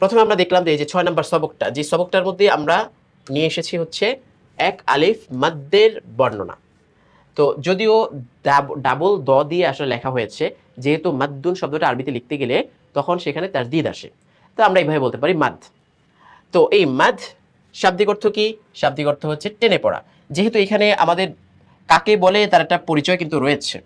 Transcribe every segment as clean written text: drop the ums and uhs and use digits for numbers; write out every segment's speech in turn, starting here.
প্রথমে আমরা দেখলাম যে এই যে 6 নম্বর সবকটা, যে সবকটার মধ্যে আমরা নিয়ে এসেছি হচ্ছে এক আলিফ মাদ্দের বর্ণনা। তো যদিও ডাবল দ দিয়ে আসলে লেখা হয়েছে, যেহেতু মাদ্দুন শব্দটা আরবিতে লিখতে গেলে তখন সেখানে তাসদীদ আসে, তো আমরা এইভাবে বলতে পারি মাদ। তো এই মাদ শাব্দিক অর্থ কি? শাব্দিক অর্থ হচ্ছে টেনে পড়া। যেহেতু এখানে আমাদের কাকে বলে তার একটা পরিচয় কিন্তু রয়েছে,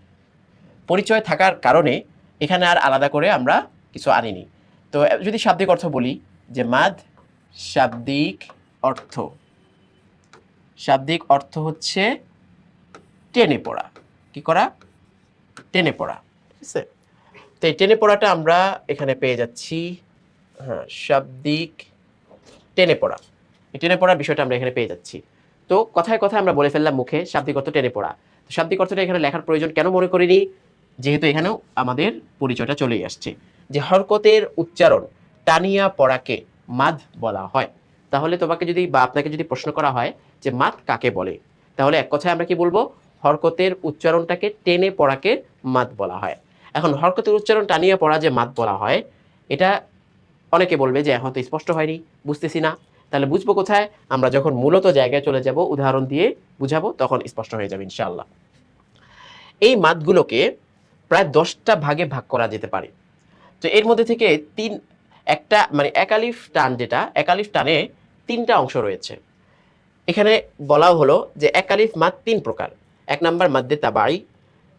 পরিচয় থাকার কারণে এখানে আর আলাদা করে আমরা কিছু আনিনি। তো যদি শাব্দিক অর্থ বলি যে মাদ শাব্দিক অর্থ, শাব্দিক অর্থ হচ্ছে টেনে পড়া। কি করা? টেনে পড়া। ঠিক আছে, তো এই টেনে পড়াটা আমরা এখানে পেয়ে যাচ্ছি। হ্যাঁ, শাব্দিক টেনে পড়া, এই টেনে পড়ার বিষয়টা আমরা এখানে পেয়ে যাচ্ছি। তো কথায় কথায় আমরা বলে ফেললাম মুখে শাব্দিক অর্থ টেনে পড়া। তো শাব্দিক অর্থটা এখানে লেখার প্রয়োজন কেন মনে করিনি? যেহেতু এখানেও আমাদের পরিচয়টা চলেই আসছে যে হরকতের উচ্চারণ টানিয়া পড়াকে মাদ বলা হয়। তাহলে তোমাকে যদি বা আপনাকে যদি প্রশ্ন করা হয় যে মাদ কাকে বলে, তাহলে এক কথায় আমরা কি বলবো? হরকতের উচ্চারণটাকে টেনে পড়াকে মাদ বলা হয়। এখন হরকতের উচ্চারণ টানিয়া পড়া যে মাদ বলা হয়, এটা অনেকে বলবে যে এখন তো স্পষ্ট হয়নি, বুঝতেছি না। তাহলে বুঝবো কোথায়? আমরা যখন মূলত জায়গায় চলে যাব, উদাহরণ দিয়ে বুঝাবো, তখন স্পষ্ট হয়ে যাবে ইনশাআল্লাহ। এই মাদগুলোকে প্রায় 10টা ভাগে ভাগ করা যেতে পারে। তো এর মধ্যে থেকে একটা মানে একালিফ টান, যেটা একালিফ টানে 3টা অংশ রয়েছে। এখানে বলাও হলো যে একালিফ মাদ 3 প্রকার। 1 নাম্বার মাদ্দে তাবাই,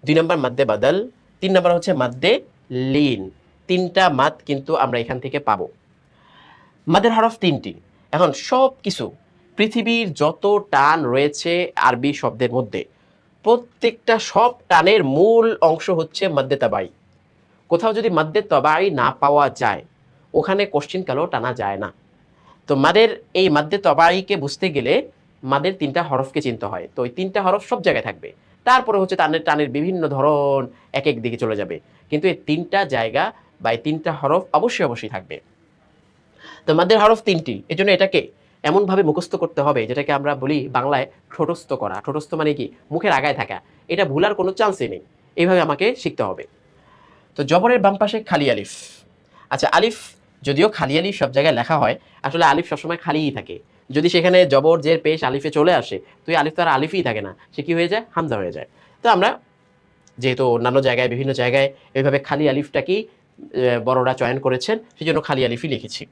2 নাম্বার মাদ্দে বাদাল, 3 নাম্বার হচ্ছে মাদ্দে লিন। 3টা মাদ কিন্তু আমরা এখান থেকে পাবো। মাদের হরফ 3টি। এখন সব কিছু পৃথিবীর যত টান রয়েছে আরবি শব্দের মধ্যে, প্রত্যেকটা সব টানের মূল অংশ হচ্ছে মাদ্দে তাবাই। কোথাও যদি মাদ্দে তাবাই না পাওয়া যায়, ওখানে কোশ্চিন কালেও টানা যায় না। তো মাদের এই মাদ্দে তাবাইকে বুঝতে গেলে মাদের 3টা হরফকে চিনতে হয়। তো ওই 3টা হরফ সব জায়গায় থাকবে। তারপরে হচ্ছে টানের বিভিন্ন ধরন এক এক দিকে চলে যাবে, কিন্তু এই 3টা জায়গা বা এই 3টা হরফ অবশ্যই অবশ্যই থাকবে। তো মাদের হরফ 3টি, এজন্য এটাকে এমনভাবে মুখস্থ করতে হবে, যেটাকে আমরা বলি বাংলায় ঠোঁটস্থ করা। ঠোঁটস্থ মানে কি? মুখের আগায় থাকা। এটা ভুলার কোনো চান্সই নেই। এইভাবে আমাকে শিখতে হবে। তো জবরের বাম পাশে খালি আলিফ। আচ্ছা, আলিফ যদিও খালি আলিফ সব জায়গায় লেখা হয়, আসলে আলিফ সবসময় খালিই থাকে। যদি সেখানে জবর জের পেশ আলিফে চলে আসে, তো এই আলিফ তো আর আলিফই থাকে না, সে কি হয়ে যায়? হামজা হয়ে যায়। তো আমরা যেহেতু অন্যান্য জায়গায় বিভিন্ন জায়গায় এইভাবে খালি আলিফটাকেই বড়রা চয়ন করেছেন, সেজন্য খালি আলিফই লিখেছি।